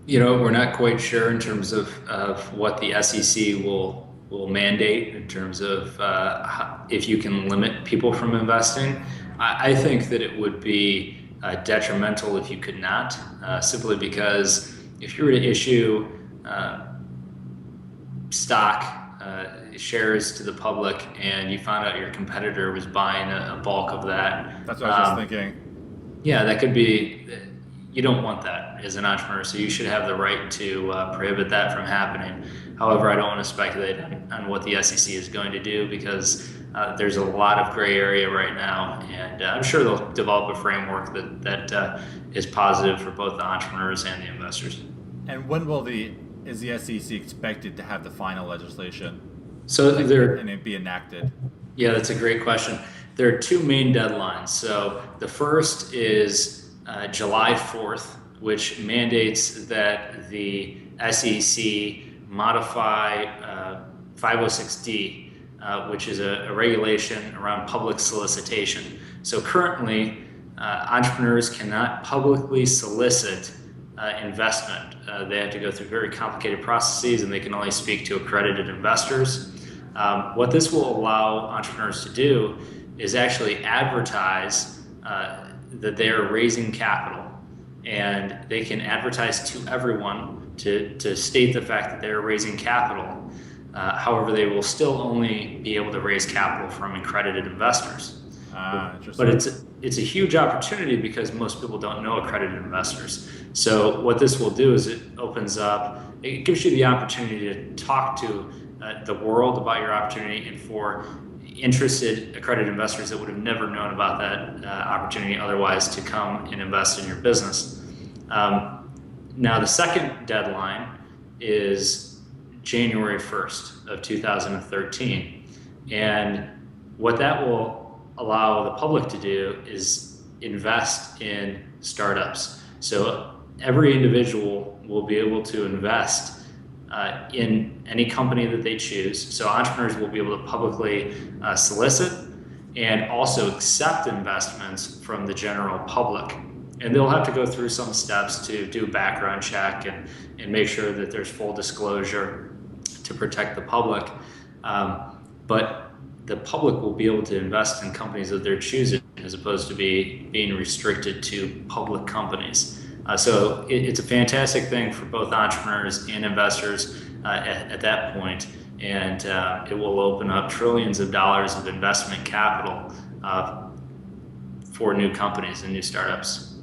We're not quite sure in terms of what the SEC will mandate in terms of if you can limit people from investing. I think that it would be detrimental if you could not, simply because if you were to issue uh, stock shares to the public and you found out your competitor was buying a bulk of that, That's what I was just thinking. yeah, that could be, you don't want that as an entrepreneur, so you should have the right to prohibit that from happening. However, I don't want to speculate on what the SEC is going to do because there's a lot of gray area right now, and I'm sure they'll develop a framework that is positive for both the entrepreneurs and the investors. And when will the is the SEC expected to have the final legislation So like there, and it be enacted? Yeah, that's a great question. There are two main deadlines. So the first is July 4th, which mandates that the SEC modify 506D, which is a regulation around public solicitation. So currently, entrepreneurs cannot publicly solicit investment. They have to go through very complicated processes and they can only speak to accredited investors. What this will allow entrepreneurs to do is actually advertise that they are raising capital, and they can advertise to everyone to state the fact that they're raising capital. However, they will still only be able to raise capital from accredited investors. Ah, But interesting. it's a huge opportunity because most people don't know accredited investors. So what this will do is it gives you the opportunity to talk to the world about your opportunity, and for interested accredited investors that would have never known about that opportunity otherwise to come and invest in your business. Now, the second deadline is January 1st of 2013. And what that will allow the public to do is invest in startups. So every individual will be able to invest in any company that they choose. So entrepreneurs will be able to publicly solicit and also accept investments from the general public. And they'll have to go through some steps to do a background check and make sure that there's full disclosure to protect the public. But the public will be able to invest in companies of their choosing as opposed to being restricted to public companies. So it's a fantastic thing for both entrepreneurs and investors at that point, and it will open up trillions of dollars of investment capital for new companies and new startups.